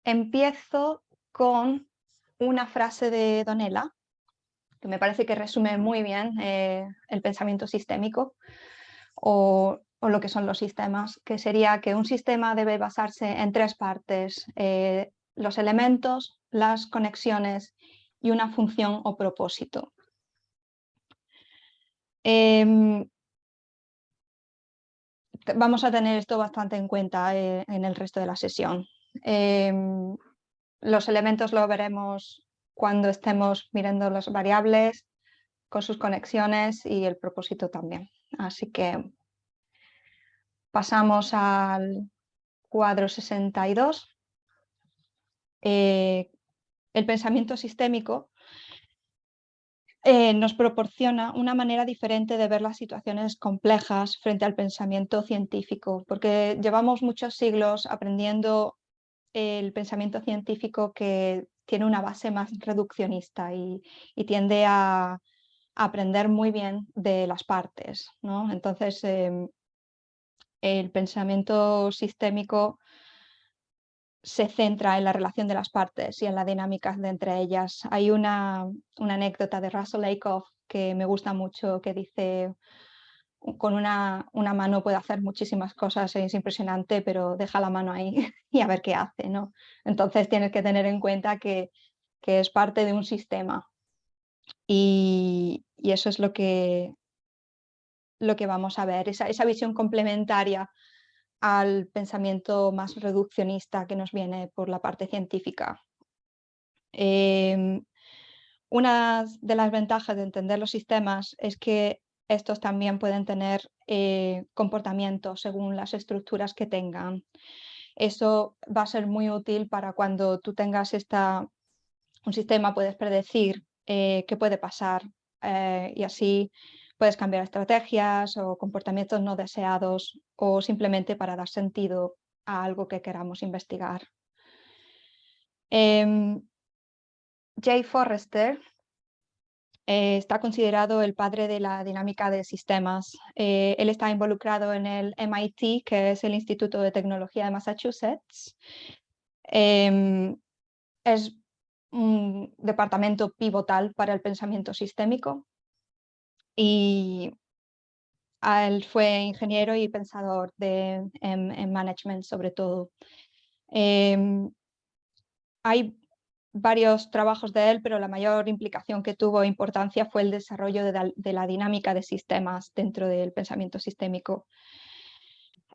Empiezo con una frase de Donella, que me parece que resume muy bien el pensamiento sistémico o lo que son los sistemas, que sería que un sistema debe basarse en tres partes: los elementos, las conexiones y una función o propósito. Em, Vamos a tener esto bastante en cuenta en el resto de la sesión. Em, los elementos lo veremos cuando estemos mirando las variables con sus conexiones y el propósito también. Así que pasamos al cuadro 62. El pensamiento sistémico nos proporciona una manera diferente de ver las situaciones complejas frente al pensamiento científico, porque llevamos muchos siglos aprendiendo el pensamiento científico, que tiene una base más reduccionista y tiende a aprender muy bien de las partes, ¿no? Entonces, el pensamiento sistémico se centra en la relación de las partes y en la dinámica de entre ellas. Hay una anécdota de Russell Lakoff que me gusta mucho, que dice: con una mano puede hacer muchísimas cosas, es impresionante, pero deja la mano ahí y a ver qué hace, ¿no? Entonces tienes que tener en cuenta que es parte de un sistema y eso es lo que vamos a ver, esa visión complementaria al pensamiento más reduccionista que nos viene por la parte científica. Em, una de las ventajas de entender los sistemas es que estos también pueden tener comportamientos según las estructuras que tengan. Eso va a ser muy útil para cuando tú tengas un sistema, puedes predecir qué puede pasar, y así puedes cambiar estrategias o comportamientos no deseados, o simplemente para dar sentido a algo que queramos investigar. Jay Forrester está considerado el padre de la dinámica de sistemas. Él está involucrado en el MIT, que es el Instituto de Tecnología de Massachusetts. Es un departamento pivotal para el pensamiento sistémico y él fue ingeniero y pensador en management, sobre todo. Hay varios trabajos de él, pero la mayor implicación que tuvo, importancia, fue el desarrollo de la dinámica de sistemas dentro del pensamiento sistémico.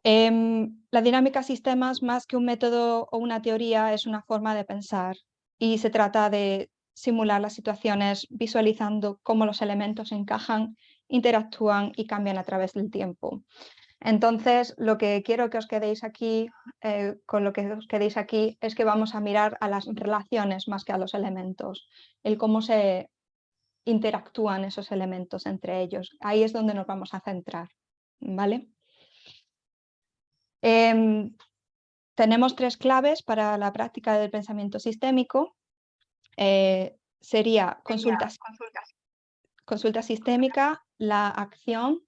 La dinámica de sistemas, más que un método o una teoría, es una forma de pensar, y se trata de simular las situaciones visualizando cómo los elementos encajan, interactúan y cambian a través del tiempo. Entonces, lo que quiero que os quedéis aquí, con lo que os quedéis aquí, es que vamos a mirar a las relaciones más que a los elementos, el cómo se interactúan esos elementos entre ellos. Ahí es donde nos vamos a centrar, ¿vale? Tenemos tres claves para la práctica del pensamiento sistémico. Sería consulta sistémica, la acción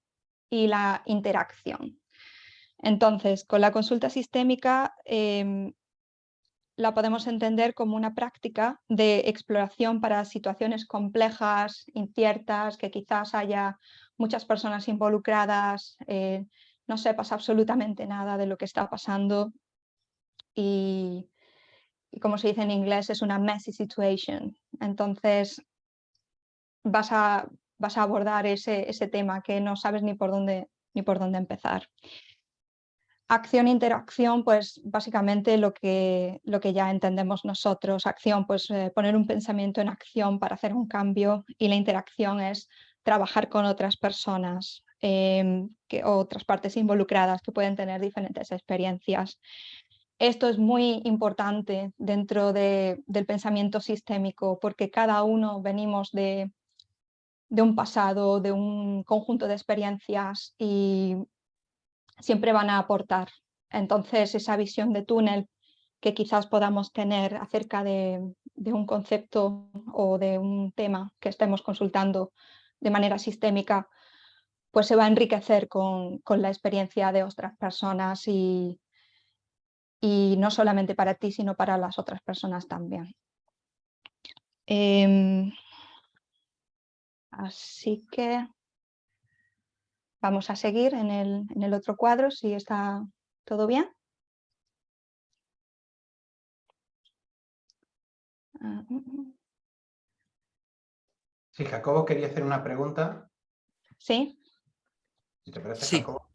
y la interacción. Entonces, con la consulta sistémica la podemos entender como una práctica de exploración para situaciones complejas, inciertas, que quizás haya muchas personas involucradas, no sepas absolutamente nada de lo que está pasando y como se dice en inglés, es una messy situation. Entonces vas a abordar ese tema que no sabes ni por dónde empezar. Acción e interacción, pues básicamente lo que ya entendemos nosotros. Acción, pues poner un pensamiento en acción para hacer un cambio, y la interacción es trabajar con otras personas, otras partes involucradas que pueden tener diferentes experiencias. Esto es muy importante dentro del pensamiento sistémico, porque cada uno venimos de un pasado, de un conjunto de experiencias, y siempre van a aportar. Entonces, esa visión de túnel que quizás podamos tener acerca de un concepto o de un tema que estemos consultando de manera sistémica, pues se va a enriquecer con la experiencia de otras personas, y y no solamente para ti, sino para las otras personas también. Así que vamos a seguir en el otro cuadro, si está todo bien. Sí, Jacobo quería hacer una pregunta. Sí, Si te parece, Sí. Jacobo.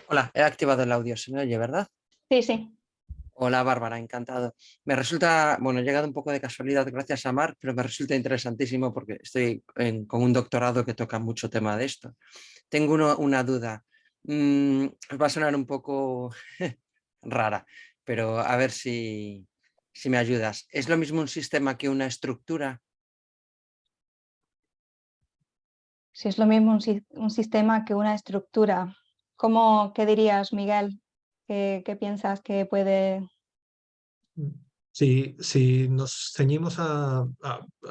Hola, he activado el audio, se me oye, ¿verdad? sí, sí. Hola Bárbara, encantado. Me resulta, bueno, he llegado un poco de casualidad gracias a Marc, pero me resulta interesantísimo porque estoy con un doctorado que toca mucho tema de esto. Tengo una duda. Va a sonar un poco rara, pero a ver si me ayudas. ¿Es lo mismo un sistema que una estructura? Si es lo mismo un sistema que una estructura. ¿Qué dirías, Miguel? ¿Qué piensas que puede...? Si nos ceñimos a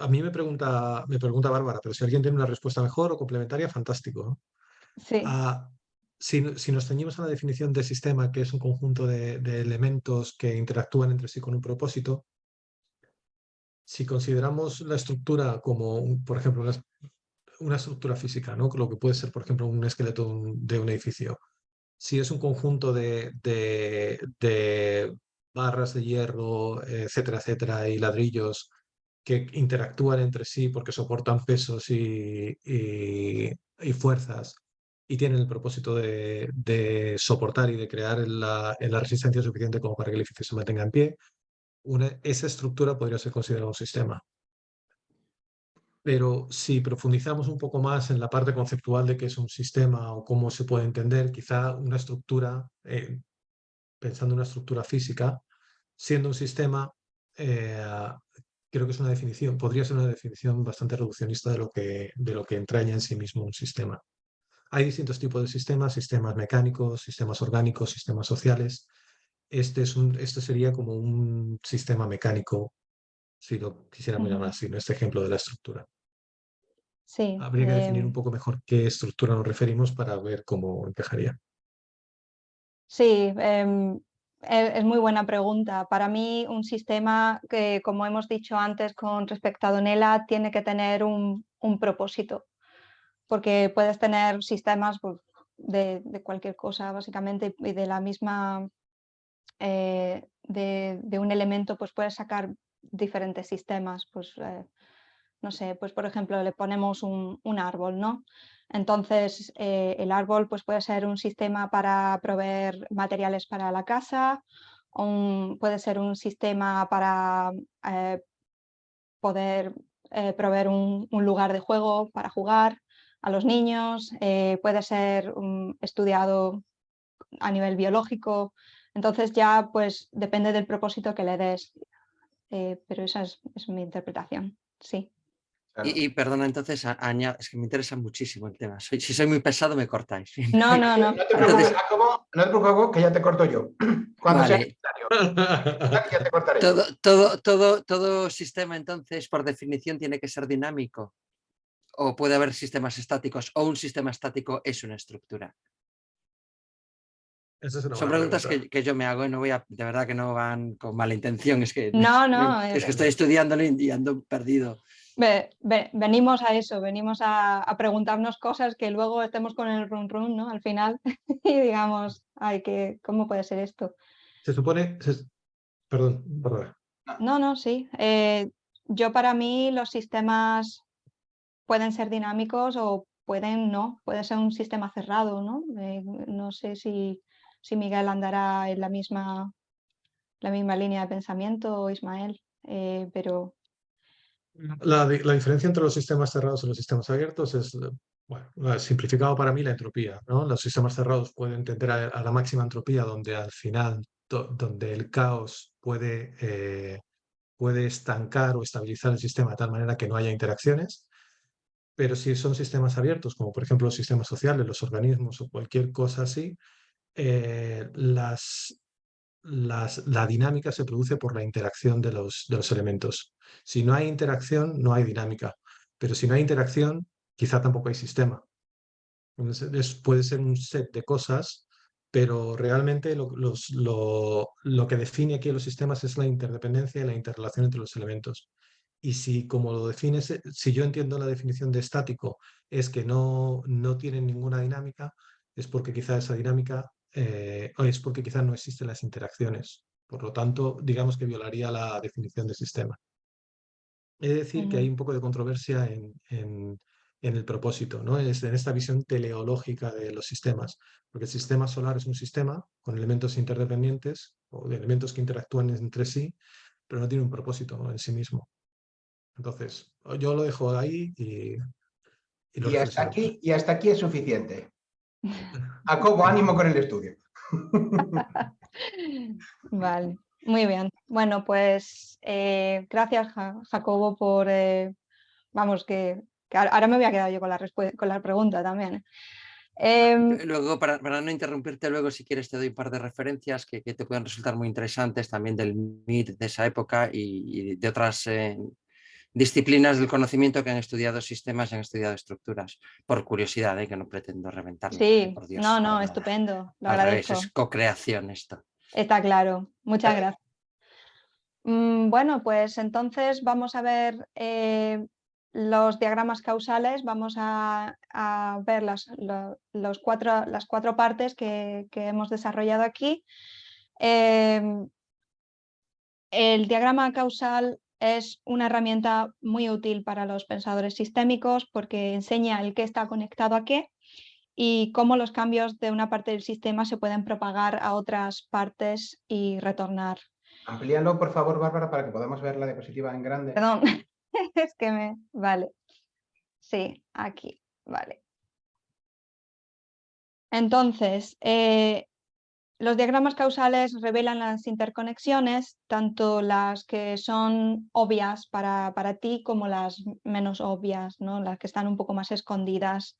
mí me pregunta Bárbara, pero si alguien tiene una respuesta mejor o complementaria, fantástico, ¿no? Sí, Si nos ceñimos a la definición de sistema, que es un conjunto de elementos que interactúan entre sí con un propósito, si consideramos la estructura como, por ejemplo, una estructura física, ¿no? Lo que puede ser, por ejemplo, un esqueleto de un edificio. Si es un conjunto de barras de hierro, etcétera, etcétera, y ladrillos que interactúan entre sí porque soportan pesos y fuerzas y tienen el propósito de soportar y de crear la resistencia suficiente como para que el edificio se mantenga en pie, esa estructura podría ser considerada un sistema. Pero si profundizamos un poco más en la parte conceptual de qué es un sistema o cómo se puede entender, quizá una estructura, pensando en una estructura física, siendo un sistema, creo que es una definición, podría ser una definición bastante reduccionista de lo que entraña en sí mismo un sistema. Hay distintos tipos de sistemas, sistemas mecánicos, sistemas orgánicos, sistemas sociales. Este sería como un sistema mecánico, si lo quisiéramos llamar así, ¿no? Este ejemplo de la estructura. sí. Habría que definir un poco mejor qué estructura nos referimos para ver cómo encajaría. Sí, es muy buena pregunta. Para mí, un sistema que, como hemos dicho antes con respecto a Donella, tiene que tener un propósito, porque puedes tener sistemas pues, de cualquier cosa, básicamente, y de la misma, de un elemento, pues puedes sacar diferentes sistemas. Pues, no sé, pues por ejemplo, le ponemos un árbol, ¿no? Entonces, el árbol pues, puede ser un sistema para proveer materiales para la casa, puede ser un sistema para poder proveer un lugar de juego para jugar a los niños, puede ser estudiado a nivel biológico. Entonces ya pues depende del propósito que le des, pero esa es mi interpretación, sí. Claro. Y perdona, entonces, es que me interesa muchísimo el tema. Si soy muy pesado, me cortáis. No, no, no. No te preocupes, Jacobo, no te preocupes, que ya te corto yo. Cuando sea Vale, necesario, ya te cortaré yo. todo sistema, entonces, por definición, tiene que ser dinámico. O puede haber sistemas estáticos, o un sistema estático es una estructura. Esa es una Son buena preguntas pregunta. que yo me hago y no voy a, de verdad que no van con mala intención, es que, No, no, es que estoy estudiándolo y ando perdido. venimos a eso, venimos a preguntarnos cosas que luego estemos con el run run, ¿no? Al final y digamos, ay, ¿cómo puede ser esto? Se supone, perdón, perdón. No, no, sí. Yo para mí los sistemas pueden ser dinámicos o pueden no, puede ser un sistema cerrado, ¿no? No sé si Miguel andará en la misma línea de pensamiento o Ismael, pero La diferencia entre los sistemas cerrados y los sistemas abiertos es, bueno, simplificado para mí la entropía, ¿no? Los sistemas cerrados pueden tender a la máxima entropía, donde al final, donde el caos puede estancar o estabilizar el sistema de tal manera que no haya interacciones. Pero si son sistemas abiertos, como por ejemplo los sistemas sociales, los organismos o cualquier cosa así, eh, las, la dinámica se produce por la interacción de los elementos. Si no hay interacción, no hay dinámica. Pero si no hay interacción, quizá tampoco hay sistema. Entonces, puede ser un set de cosas pero realmente lo que define aquí a los sistemas es la interdependencia y la interrelación entre los elementos. Y si, como lo defines, si yo entiendo la definición de estático, es que no tienen ninguna dinámica, es porque quizá esa dinámica, o es porque quizá no existen las interacciones. Por lo tanto, digamos que violaría la definición de sistema. He de decir que hay un poco de controversia en el propósito, ¿no? Es en esta visión teleológica de los sistemas, porque el sistema solar es un sistema con elementos interdependientes o de elementos que interactúan entre sí, pero no tiene un propósito, ¿no?, en sí mismo. Entonces, yo lo dejo ahí y lo reflexionamos. Y hasta aquí es suficiente. Jacobo, ánimo con el estudio. Vale, muy bien. Bueno, pues gracias, Jacobo, por... vamos, que ahora me voy a quedar yo con la pregunta también. Luego, para no interrumpirte, luego si quieres te doy un par de referencias que te pueden resultar muy interesantes también del MIT de esa época y de otras disciplinas del conocimiento que han estudiado sistemas y han estudiado estructuras, por curiosidad, que no pretendo reventar nada, Sí, por Dios, no, para nada. estupendo, lo Al revés, agradezco. es co-creación esto. Está claro, muchas gracias. Bueno, pues entonces vamos a ver los diagramas causales, vamos a ver las cuatro partes que hemos desarrollado aquí. El diagrama causal es una herramienta muy útil para los pensadores sistémicos porque enseña el qué está conectado a qué y cómo los cambios de una parte del sistema se pueden propagar a otras partes y retornar. Amplíalo, por favor, Bárbara, para que podamos ver la diapositiva en grande. Perdón, es que Vale, sí, aquí, vale. Entonces, los diagramas causales revelan las interconexiones, tanto las que son obvias para ti como las menos obvias, ¿no?, las que están un poco más escondidas.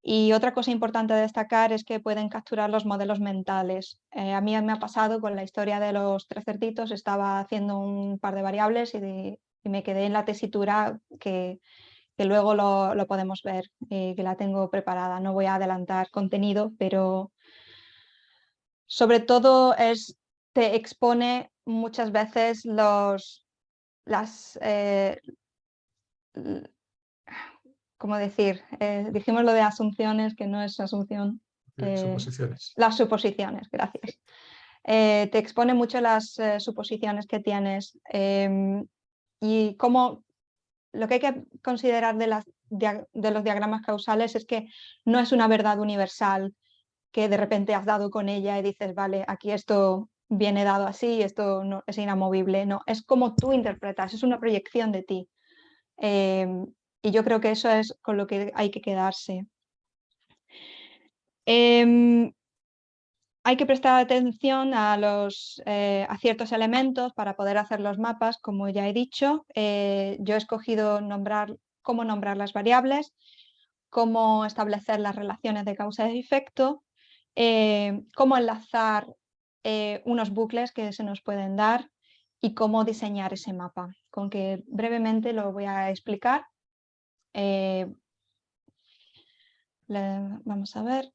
Y otra cosa importante a destacar es que pueden capturar los modelos mentales. A mí me ha pasado con la historia de los tres cerditos, estaba haciendo un par de variables y me quedé en la tesitura que luego lo podemos ver, que la tengo preparada. No voy a adelantar contenido, pero sobre todo te expone muchas veces ¿cómo decir? Dijimos lo de asunciones, que no es asunción. Suposiciones. Las suposiciones, gracias. Te expone mucho las suposiciones que tienes y cómo lo que hay que considerar de los diagramas causales es que no es una verdad universal que de repente has dado con ella y dices, vale, aquí esto viene dado así, esto no, es inamovible. No, es como tú interpretas, es una proyección de ti. Y yo creo que eso es con lo que hay que quedarse. Hay que prestar atención a ciertos elementos para poder hacer los mapas, como ya he dicho. Yo he escogido cómo nombrar las variables, cómo establecer las relaciones de causa y efecto, cómo enlazar unos bucles que se nos pueden dar y cómo diseñar ese mapa, con que brevemente lo voy a explicar. Vamos a ver.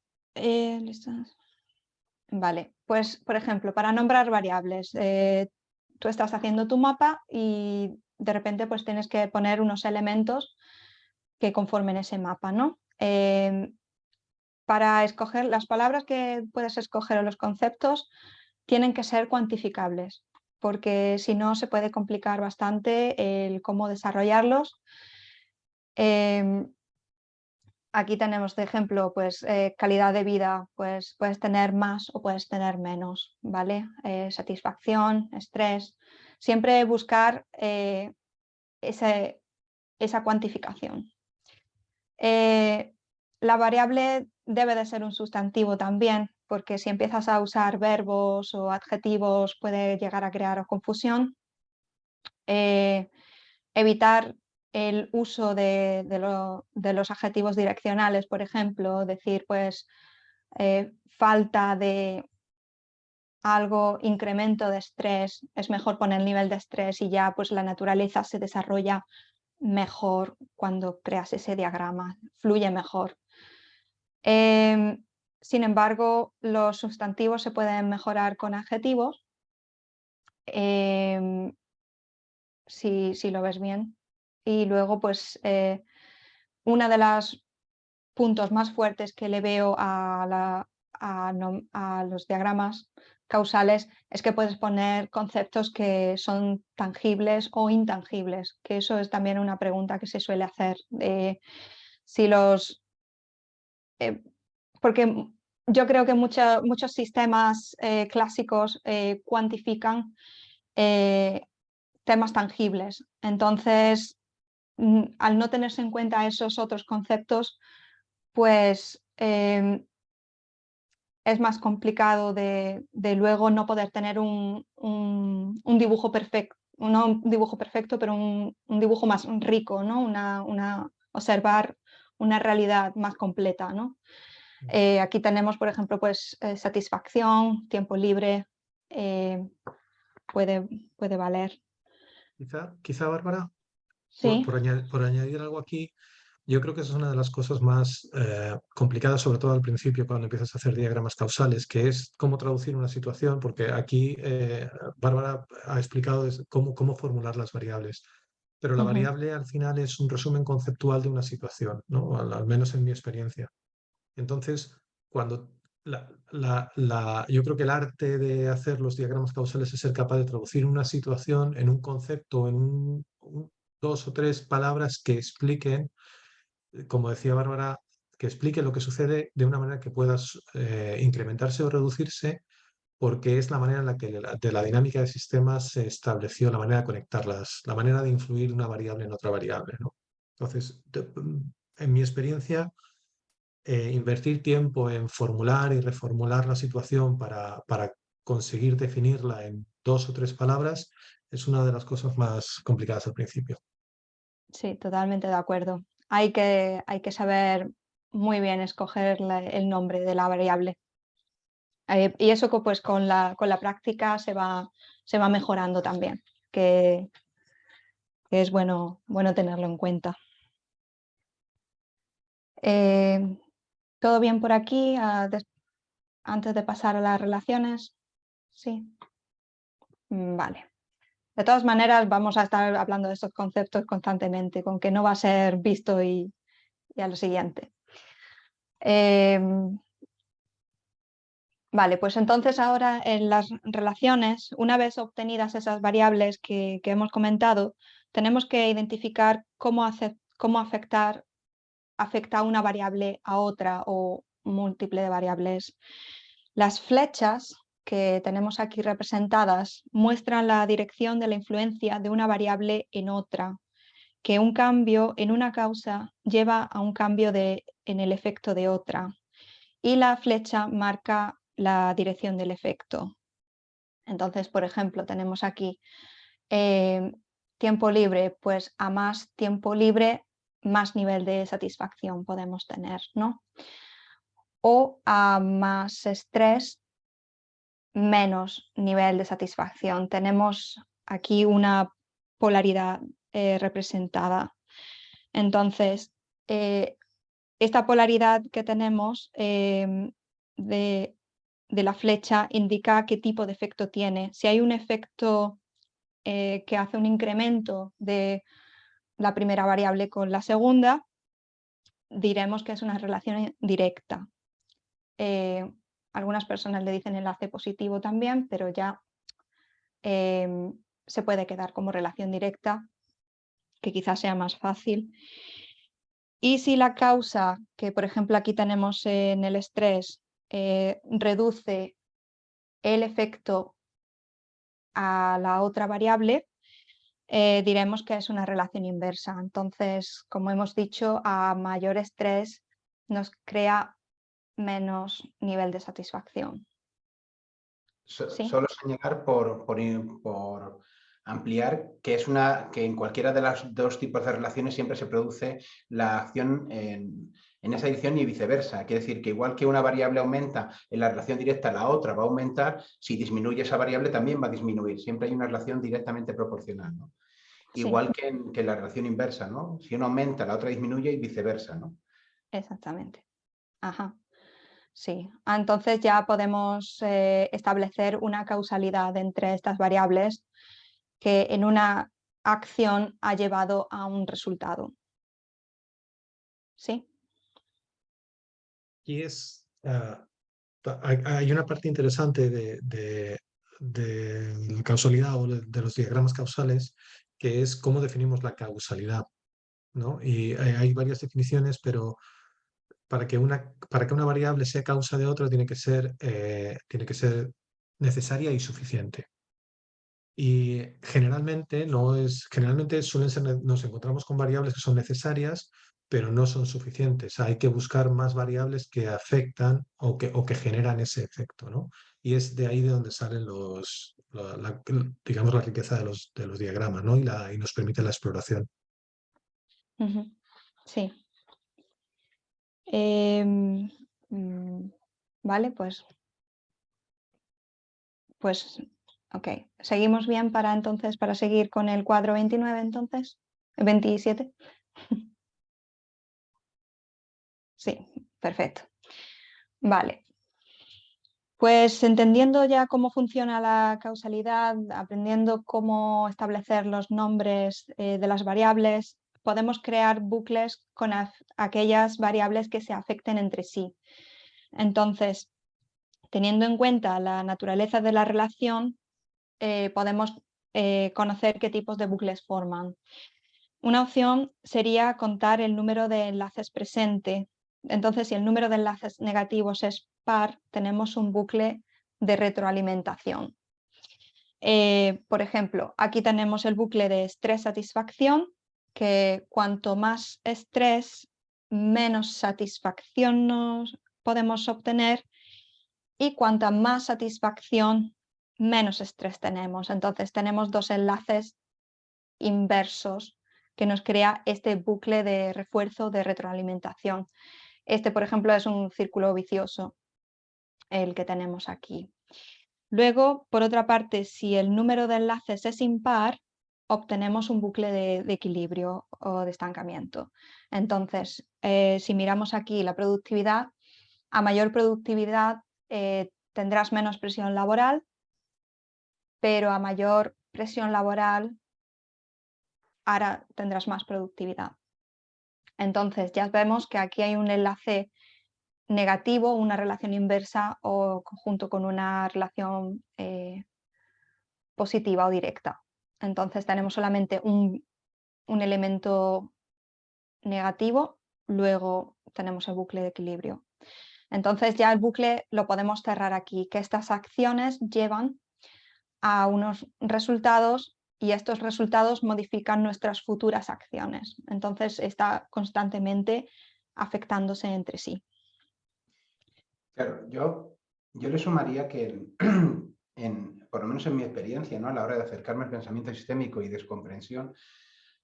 Vale, pues por ejemplo, para nombrar variables, tú estás haciendo tu mapa y de repente pues tienes que poner unos elementos que conformen ese mapa, ¿no? Para escoger las palabras que puedes escoger o los conceptos tienen que ser cuantificables, porque si no se puede complicar bastante el cómo desarrollarlos. Aquí tenemos de ejemplo, pues calidad de vida, pues puedes tener más o puedes tener menos, ¿vale? Satisfacción, estrés, siempre buscar esa cuantificación. La variable debe de ser un sustantivo también, porque si empiezas a usar verbos o adjetivos puede llegar a crear confusión. Evitar el uso de los adjetivos direccionales, por ejemplo, decir pues falta de algo, incremento de estrés, es mejor poner el nivel de estrés y ya pues la naturaleza se desarrolla mejor cuando creas ese diagrama, fluye mejor. Sin embargo, los sustantivos se pueden mejorar con adjetivos, si lo ves bien. Y luego, pues, una de los puntos más fuertes que le veo a los diagramas causales es que puedes poner conceptos que son tangibles o intangibles, que eso es también una pregunta que se suele hacer. Si los, porque yo creo que muchos sistemas clásicos cuantifican temas tangibles. Entonces, al no tenerse en cuenta esos otros conceptos, pues es más complicado de luego no poder tener un dibujo perfecto, no un dibujo perfecto, pero un dibujo más rico, ¿no? Observar una realidad más completa, ¿no? Aquí tenemos, por ejemplo, pues, satisfacción, tiempo libre, puede valer. Quizá Bárbara, Sí. por añadir algo aquí, yo creo que esa es una de las cosas más complicadas, sobre todo al principio, cuando empiezas a hacer diagramas causales, que es cómo traducir una situación, porque aquí Bárbara ha explicado cómo formular las variables, pero la variable al final es un resumen conceptual de una situación, ¿no? Al menos en mi experiencia. Entonces, cuando yo creo que el arte de hacer los diagramas causales es ser capaz de traducir una situación en un concepto, en dos o tres palabras que expliquen, como decía Bárbara, que explique lo que sucede de una manera que puedas incrementarse o reducirse, porque es la manera en la que de la dinámica de sistemas se estableció la manera de conectarlas, la manera de influir una variable en otra variable, ¿no? Entonces, en mi experiencia, invertir tiempo en formular y reformular la situación para conseguir definirla en dos o tres palabras es una de las cosas más complicadas al principio. Sí, totalmente de acuerdo. Hay que saber muy bien escoger el nombre de la variable. Y eso pues con la práctica se va mejorando también, que es bueno tenerlo en cuenta. ¿Todo bien por aquí? Antes de pasar a las relaciones. Sí. Vale. De todas maneras, vamos a estar hablando de estos conceptos constantemente, con que no va a ser visto y a lo siguiente. Vale, pues entonces ahora en las relaciones, una vez obtenidas esas variables que hemos comentado, tenemos que identificar cómo afecta una variable a otra o múltiple de variables. Las flechas que tenemos aquí representadas muestran la dirección de la influencia de una variable en otra, que un cambio en una causa lleva a un cambio en el efecto de otra, y la flecha marca la dirección del efecto. Entonces, por ejemplo, tenemos aquí tiempo libre, pues a más tiempo libre, más nivel de satisfacción podemos tener, ¿no? O a más estrés, menos nivel de satisfacción. Tenemos aquí una polaridad representada. Entonces, esta polaridad que tenemos de la flecha indica qué tipo de efecto tiene. Si hay un efecto que hace un incremento de la primera variable con la segunda, diremos que es una relación directa. Algunas personas le dicen enlace positivo también, pero ya se puede quedar como relación directa, que quizás sea más fácil. Y si la causa, que por ejemplo aquí tenemos en el estrés, reduce el efecto a la otra variable, diremos que es una relación inversa. Entonces, como hemos dicho, a mayor estrés nos crea menos nivel de satisfacción. ¿Sí? Solo señalar por ampliar que que en cualquiera de los dos tipos de relaciones siempre se produce la acción en esa dirección y viceversa. Quiere decir que igual que una variable aumenta en la relación directa, la otra va a aumentar. Si disminuye esa variable, también va a disminuir. Siempre hay una relación directamente proporcional, ¿no? Sí. Igual que en la relación inversa, ¿no? Si uno aumenta, la otra disminuye y viceversa, ¿no? Exactamente. Ajá. sí. Entonces ya podemos establecer una causalidad entre estas variables que en una acción ha llevado a un resultado. ¿Sí? Y hay una parte interesante de la causalidad o de los diagramas causales, que es cómo definimos la causalidad, ¿no? Y hay varias definiciones, pero para que una variable sea causa de otra tiene que ser necesaria y suficiente. Y generalmente suelen ser, nos encontramos con variables que son necesarias, pero no son suficientes. Hay que buscar más variables que afectan o que generan ese efecto, ¿no? Y es de ahí de donde salen digamos, la riqueza de los diagramas, ¿no? Y nos permite la exploración. Ujú. Sí. Vale, pues, ok. ¿Seguimos bien para seguir con el cuadro 29 entonces? ¿27? Sí, perfecto. Vale. Pues entendiendo ya cómo funciona la causalidad, aprendiendo cómo establecer los nombres de las variables, podemos crear bucles con aquellas variables que se afecten entre sí. Entonces, teniendo en cuenta la naturaleza de la relación, podemos conocer qué tipos de bucles forman. Una opción sería contar el número de enlaces presente. Entonces, si el número de enlaces negativos es par, tenemos un bucle de retroalimentación. Por ejemplo, aquí tenemos el bucle de estrés-satisfacción, que cuanto más estrés, menos satisfacción nos podemos obtener, y cuanta más satisfacción, menos estrés tenemos. Entonces tenemos dos enlaces inversos que nos crea este bucle de refuerzo de retroalimentación. Este, por ejemplo, es un círculo vicioso, el que tenemos aquí. Luego, por otra parte, si el número de enlaces es impar, obtenemos un bucle de equilibrio o de estancamiento. Entonces, si miramos aquí la productividad, a mayor productividad tendrás menos presión laboral, pero a mayor presión laboral ahora tendrás más productividad. Entonces ya vemos que aquí hay un enlace negativo, una relación inversa o conjunto con una relación positiva o directa. Entonces tenemos solamente un elemento negativo, luego tenemos el bucle de equilibrio. Entonces ya el bucle lo podemos cerrar aquí, que estas acciones llevan a unos resultados y estos resultados modifican nuestras futuras acciones. Entonces está constantemente afectándose entre sí. Claro, yo le sumaría que, por lo menos en mi experiencia, ¿no? A la hora de acercarme al pensamiento sistémico y descomprensión,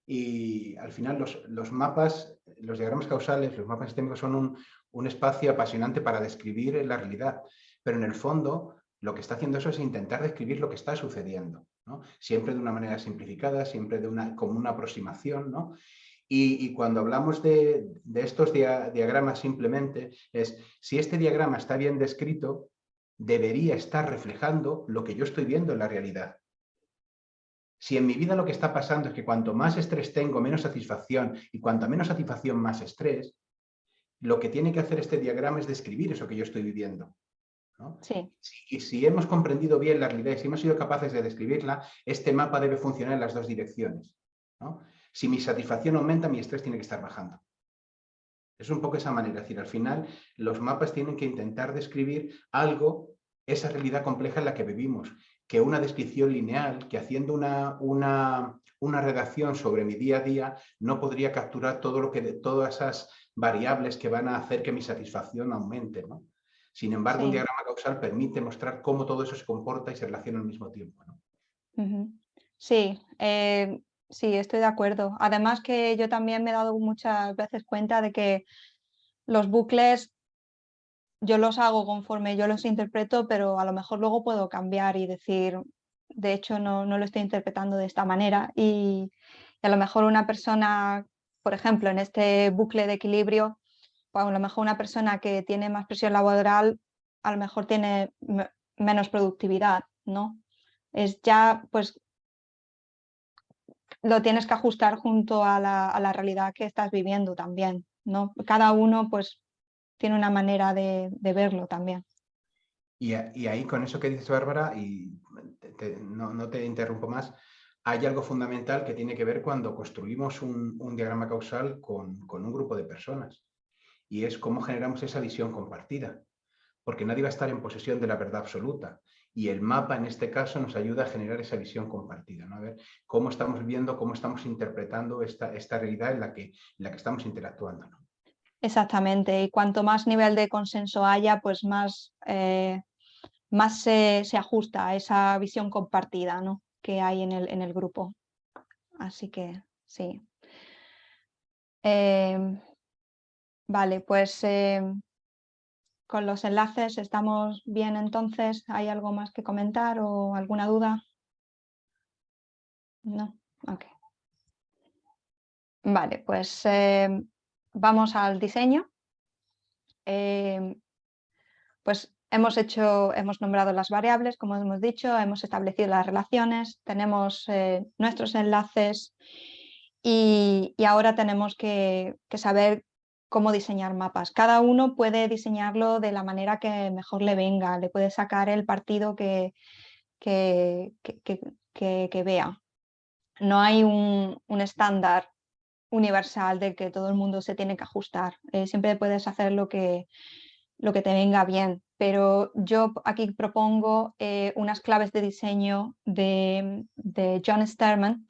y al final los mapas, los diagramas causales, los mapas sistémicos son un espacio apasionante para describir la realidad, pero en el fondo lo que está haciendo eso es intentar describir lo que está sucediendo, ¿no? Siempre de una manera simplificada, siempre como una aproximación, ¿no? Y cuando hablamos de estos diagramas simplemente es, si este diagrama está bien descrito, debería estar reflejando lo que yo estoy viendo en la realidad. Si en mi vida lo que está pasando es que cuanto más estrés tengo, menos satisfacción, y cuanto menos satisfacción, más estrés, lo que tiene que hacer este diagrama es describir eso que yo estoy viviendo, ¿no? Sí. Y si hemos comprendido bien la realidad y si hemos sido capaces de describirla, este mapa debe funcionar en las dos direcciones, ¿no? Si mi satisfacción aumenta, mi estrés tiene que estar bajando. Es un poco esa manera, es decir, al final los mapas tienen que intentar describir algo, esa realidad compleja en la que vivimos, que una descripción lineal, que haciendo una redacción sobre mi día a día, no podría capturar todas esas variables que van a hacer que mi satisfacción aumente, ¿no? Sin embargo, un Sí. diagrama causal permite mostrar cómo todo eso se comporta y se relaciona al mismo tiempo, ¿no? Sí, sí, estoy de acuerdo. Además que yo también me he dado muchas veces cuenta de que los bucles yo los hago conforme yo los interpreto, pero a lo mejor luego puedo cambiar y decir, de hecho no lo estoy interpretando de esta manera y a lo mejor una persona, por ejemplo, en este bucle de equilibrio, pues a lo mejor una persona que tiene más presión laboral a lo mejor tiene menos productividad, ¿no? Es ya, pues, lo tienes que ajustar junto a la realidad que estás viviendo también, ¿no? Cada uno, pues, tiene una manera de verlo también. Y ahí con eso que dices, Bárbara, y no te interrumpo más, hay algo fundamental que tiene que ver cuando construimos un diagrama causal con un grupo de personas, y es cómo generamos esa visión compartida, porque nadie va a estar en posesión de la verdad absoluta, y el mapa en este caso nos ayuda a generar esa visión compartida, ¿no? A ver cómo estamos viviendo, cómo estamos interpretando esta realidad en la que estamos interactuando, ¿no? Exactamente, y cuanto más nivel de consenso haya, pues más se ajusta a esa visión compartida, ¿no? Que hay en el grupo. Así que sí. Vale, pues con los enlaces estamos bien entonces. ¿Hay algo más que comentar o alguna duda? No, ok. Vale, pues vamos al diseño. Pues hemos nombrado las variables, como hemos dicho, hemos establecido las relaciones, tenemos nuestros enlaces y ahora tenemos que saber cómo diseñar mapas. Cada uno puede diseñarlo de la manera que mejor le venga, le puede sacar el partido que vea. No hay un estándar universal del que todo el mundo se tiene que ajustar. Siempre puedes hacer lo que te venga bien, pero yo aquí propongo unas claves de diseño de John Sterman,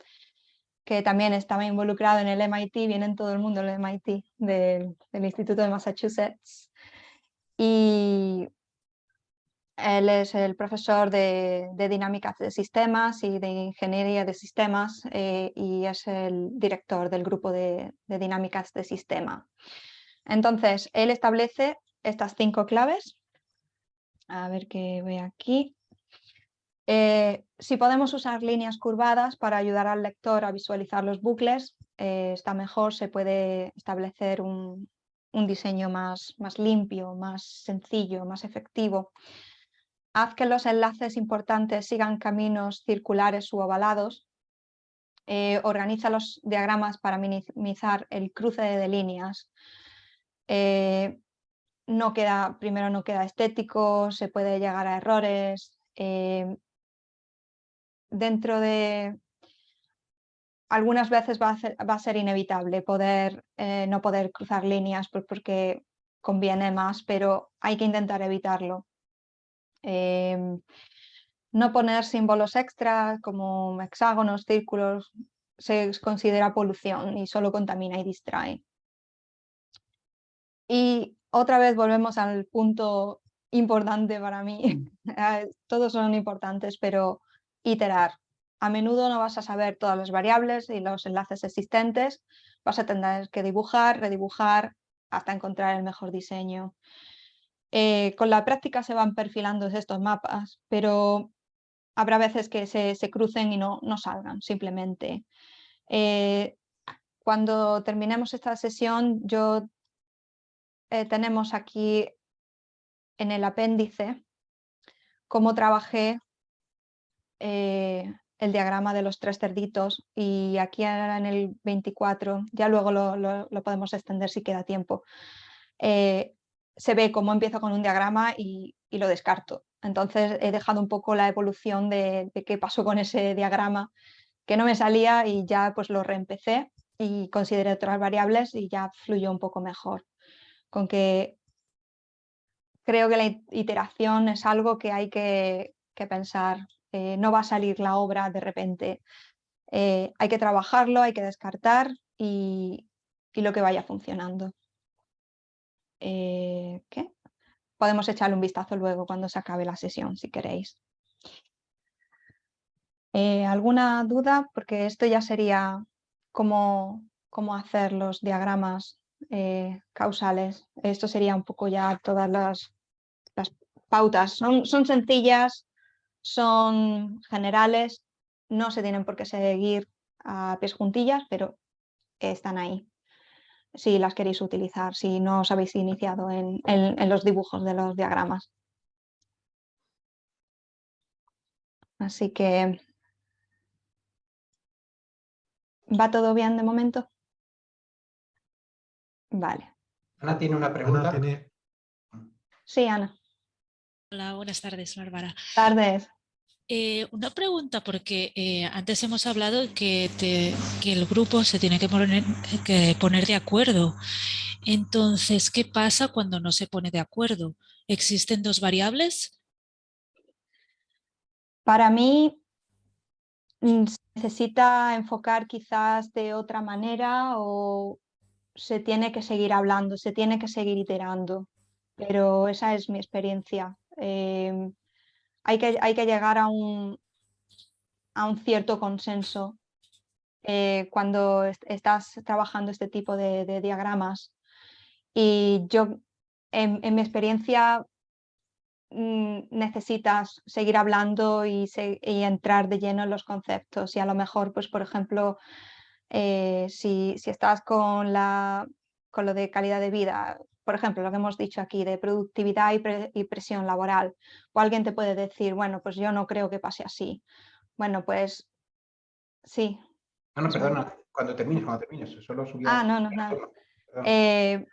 que también estaba involucrado en el MIT, viene en todo el mundo el MIT del Instituto de Massachusetts, y él es el profesor de dinámicas de sistemas y de ingeniería de sistemas y es el director del grupo de dinámicas de sistema. Entonces, él establece estas 5 claves. A ver qué veo aquí. Si podemos usar líneas curvadas para ayudar al lector a visualizar los bucles, está mejor, se puede establecer un diseño más limpio, más sencillo, más efectivo. Haz que los enlaces importantes sigan caminos circulares u ovalados. Organiza los diagramas para minimizar el cruce de líneas. Primero no queda estético, se puede llegar a errores. Dentro de algunas veces va a ser inevitable no poder cruzar líneas porque conviene más, pero hay que intentar evitarlo. No poner símbolos extra como hexágonos, círculos, se considera polución y solo contamina y distrae. Y otra vez volvemos al punto importante para mí. Todos son importantes, pero iterar. A menudo no vas a saber todas las variables y los enlaces existentes. Vas a tener que dibujar, redibujar, hasta encontrar el mejor diseño. Con la práctica se van perfilando estos mapas, pero habrá veces que se crucen y no salgan, simplemente. Cuando terminemos esta sesión, tenemos aquí en el apéndice cómo trabajé el diagrama de los 3 cerditos, y aquí en el 24, ya luego lo podemos extender si queda tiempo, se ve cómo empiezo con un diagrama y lo descarto. Entonces he dejado un poco la evolución de qué pasó con ese diagrama, que no me salía, y ya pues lo reempecé y consideré otras variables y ya fluyó un poco mejor. Con que creo que la iteración es algo que hay que pensar. No va a salir la obra de repente. Hay que trabajarlo, hay que descartar y lo que vaya funcionando. ¿Qué? Podemos echarle un vistazo luego cuando se acabe la sesión, si queréis. ¿Alguna duda? Porque esto ya sería cómo hacer los diagramas causales. Esto sería un poco ya todas las pautas. Son sencillas, son generales, no se tienen por qué seguir a pies juntillas, pero están ahí. si las queréis utilizar, si no os habéis iniciado en los dibujos de los diagramas. Así que, ¿va todo bien de momento? Vale. Ana tiene una Ana pregunta. tiene... Sí, Ana. Hola, buenas tardes, Bárbara. Tardes. Una pregunta, porque antes hemos hablado que el grupo se tiene que poner de acuerdo. Entonces, ¿qué pasa cuando no se pone de acuerdo? ¿Existen dos variables? Para mí, se necesita enfocar quizás de otra manera o se tiene que seguir hablando, se tiene que seguir iterando, pero esa es mi experiencia. Hay que llegar a un cierto consenso cuando estás trabajando este tipo de diagramas. Y yo, en mi experiencia, necesitas seguir hablando y entrar de lleno en los conceptos. Y a lo mejor, pues, por ejemplo, si estás con lo de calidad de vida, por ejemplo, lo que hemos dicho aquí de productividad y presión laboral, o alguien te puede decir, bueno, pues yo no creo que pase así. Bueno, pues sí. No, perdona, cuando termines, solo subía... No, nada. Perdón.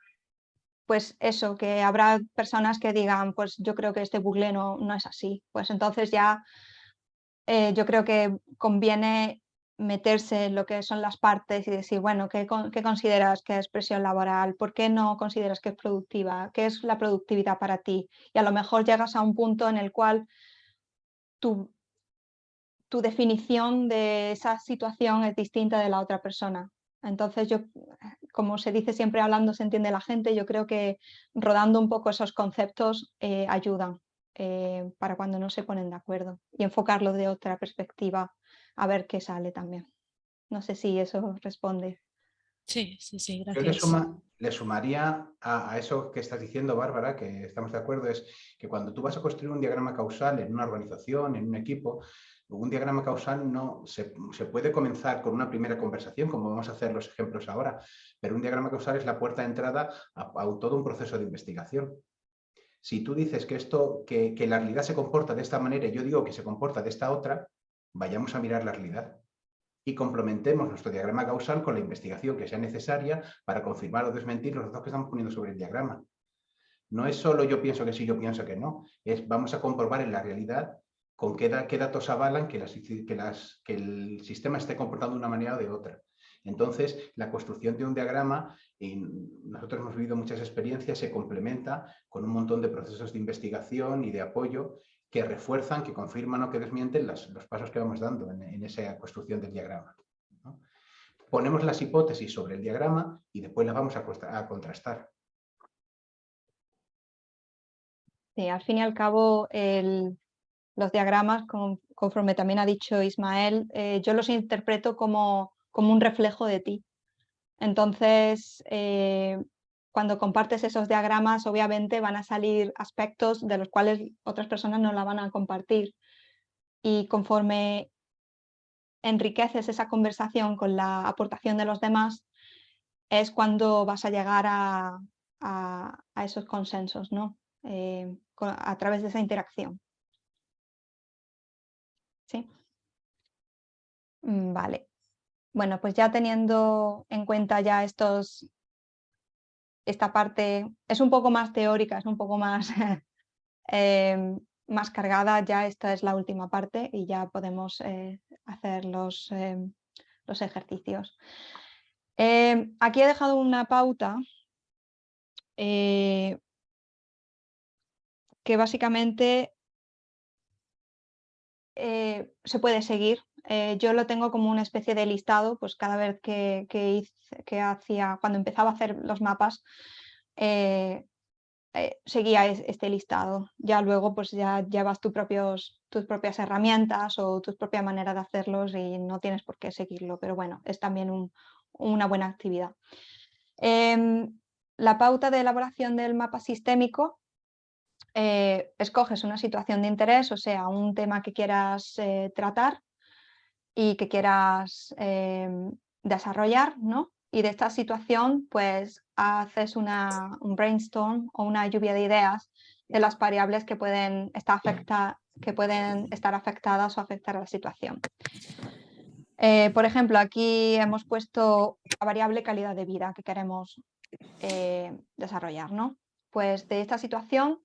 Pues eso, que habrá personas que digan, pues yo creo que este bucle no es así. Pues entonces ya yo creo que conviene meterse en lo que son las partes y decir, bueno, ¿qué consideras que es presión laboral? ¿Por qué no consideras que es productiva? ¿Qué es la productividad para ti? Y a lo mejor llegas a un punto en el cual tu definición de esa situación es distinta de la otra persona. Entonces yo, como se dice siempre, hablando se entiende la gente, yo creo que rodando un poco esos conceptos ayudan para cuando no se ponen de acuerdo y enfocarlo de otra perspectiva a ver qué sale también. No sé si eso responde. Sí, Yo gracias. le sumaría a eso que estás diciendo, Bárbara, que estamos de acuerdo, es que cuando tú vas a construir un diagrama causal en una organización, en un equipo, un diagrama causal no se puede comenzar con una primera conversación, como vamos a hacer los ejemplos ahora, pero un diagrama causal es la puerta de entrada a todo un proceso de investigación. Si tú dices que la realidad se comporta de esta manera y yo digo que se comporta de esta otra, vayamos a mirar la realidad y complementemos nuestro diagrama causal con la investigación que sea necesaria para confirmar o desmentir los datos que estamos poniendo sobre el diagrama. No es solo yo pienso que sí, yo pienso que no, vamos a comprobar en la realidad con qué datos avalan que el sistema esté comportando de una manera o de otra. Entonces, la construcción de un diagrama, y nosotros hemos vivido muchas experiencias, se complementa con un montón de procesos de investigación y de apoyo que refuerzan, que confirman o que desmienten los pasos que vamos dando en esa construcción del diagrama, ¿no? Ponemos las hipótesis sobre el diagrama y después las vamos a contrastar. Sí, al fin y al cabo, los diagramas, conforme también ha dicho Ismael, yo los interpreto como un reflejo de ti. Entonces, cuando compartes esos diagramas, obviamente van a salir aspectos de los cuales otras personas no la van a compartir. Y conforme enriqueces esa conversación con la aportación de los demás, es cuando vas a llegar a esos consensos, ¿no? A través de esa interacción. ¿Sí? Vale. Bueno, pues ya teniendo en cuenta ya esta parte, es un poco más teórica, es un poco más, más cargada, ya esta es la última parte y ya podemos hacer los ejercicios. Aquí he dejado una pauta que básicamente se puede seguir. Yo lo tengo como una especie de listado, pues cada vez que hacía, cuando empezaba a hacer los mapas, seguía este listado. Ya luego pues ya llevas tus propias herramientas o tu propia manera de hacerlos y no tienes por qué seguirlo, pero bueno, es también una buena actividad. La pauta de elaboración del mapa sistémico. Escoges una situación de interés, o sea, un tema que quieras tratar y que quieras desarrollar, ¿no? y de esta situación pues haces un brainstorm o una lluvia de ideas de las variables que pueden estar afectadas o afectar a la situación. Por ejemplo, aquí hemos puesto la variable calidad de vida que queremos desarrollar, ¿no? Pues de esta situación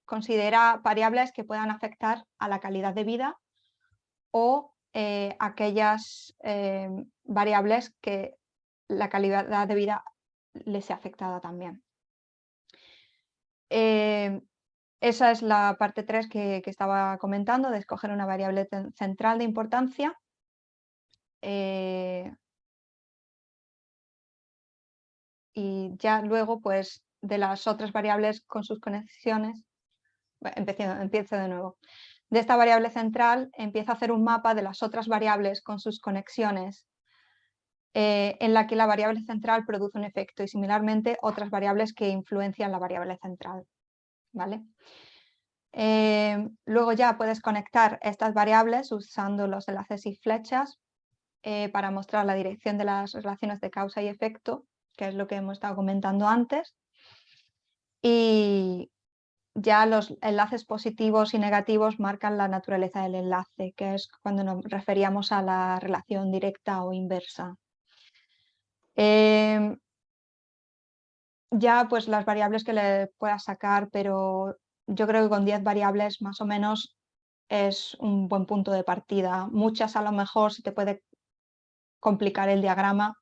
considera variables que puedan afectar a la calidad de vida o aquellas variables que la calidad de vida les sea afectada también. Esa es la parte 3 que estaba comentando, de escoger una variable central de importancia. Y ya luego, pues, de las otras variables con sus conexiones, bueno, empiezo de nuevo. De esta variable central empiezo a hacer un mapa de las otras variables con sus conexiones, en la que la variable central produce un efecto y similarmente otras variables que influencian la variable central, ¿vale? Luego ya puedes conectar estas variables usando los enlaces y flechas para mostrar la dirección de las relaciones de causa y efecto, que es lo que hemos estado comentando antes. Y ya los enlaces positivos y negativos marcan la naturaleza del enlace, que es cuando nos referíamos a la relación directa o inversa. Ya pues las variables que le puedas sacar, pero yo creo que con 10 variables más o menos es un buen punto de partida. Muchas a lo mejor se te puede complicar el diagrama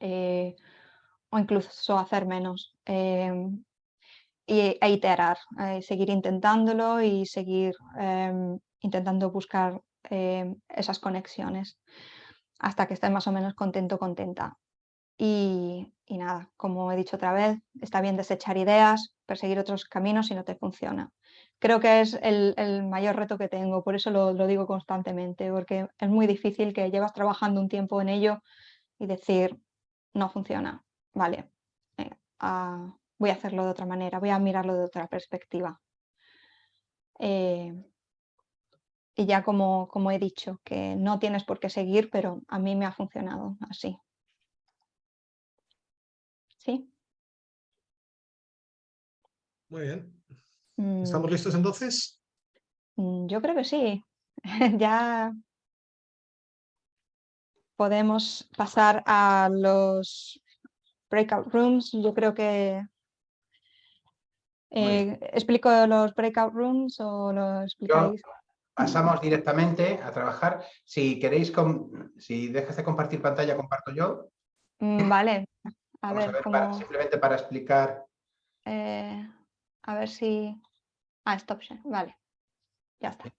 o incluso hacer menos. E iterar, seguir intentándolo y seguir intentando buscar esas conexiones hasta que estés más o menos contento o contenta. Y nada, como he dicho otra vez, está bien desechar ideas, perseguir otros caminos si no te funciona. Creo que es el mayor reto que tengo, por eso lo digo constantemente, porque es muy difícil que llevas trabajando un tiempo en ello y decir, no funciona, vale, voy a hacerlo de otra manera, voy a mirarlo de otra perspectiva. Y ya como he dicho, que no tienes por qué seguir, pero a mí me ha funcionado así. ¿Sí? Muy bien. ¿Estamos listos entonces? Yo creo que sí. Ya podemos pasar a los breakout rooms. Yo creo que ¿explico los breakout rooms o lo explicáis? Pasamos directamente a trabajar. Si queréis, si dejas de compartir pantalla, comparto yo. Vale. Vamos a ver, simplemente para explicar. A ver si... stop share. Vale. Ya está.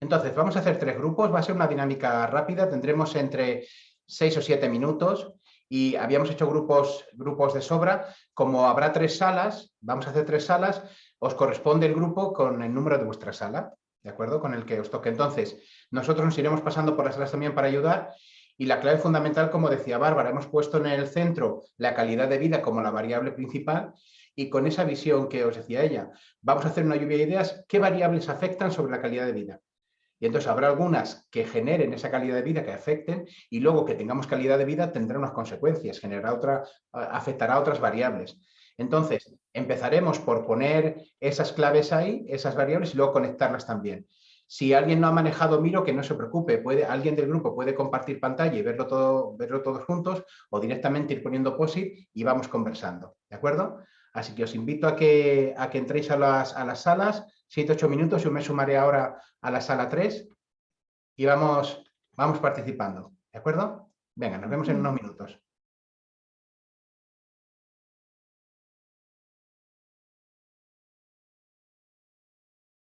Entonces, vamos a hacer 3 grupos. Va a ser una dinámica rápida. Tendremos entre 6 o 7 minutos. Y habíamos hecho grupos de sobra. Como habrá 3 salas, vamos a hacer 3 salas, os corresponde el grupo con el número de vuestra sala, ¿de acuerdo? Con el que os toque. Entonces, nosotros nos iremos pasando por las salas también para ayudar. Y la clave fundamental, como decía Bárbara, hemos puesto en el centro la calidad de vida como la variable principal. Y con esa visión que os decía ella, vamos a hacer una lluvia de ideas. ¿Qué variables afectan sobre la calidad de vida? Y entonces habrá algunas que generen esa calidad de vida, que afecten, y luego que tengamos calidad de vida tendrá unas consecuencias, afectará a otras variables. Entonces, empezaremos por poner esas claves ahí, esas variables, y luego conectarlas también. Si alguien no ha manejado Miro, que no se preocupe, alguien del grupo puede compartir pantalla y verlo todos juntos, o directamente ir poniendo POSIT y vamos conversando, ¿de acuerdo? Así que os invito a que entréis a las salas, 7-8 minutos, yo me sumaré ahora a la sala 3 y vamos participando, ¿de acuerdo? Venga, nos vemos en unos minutos.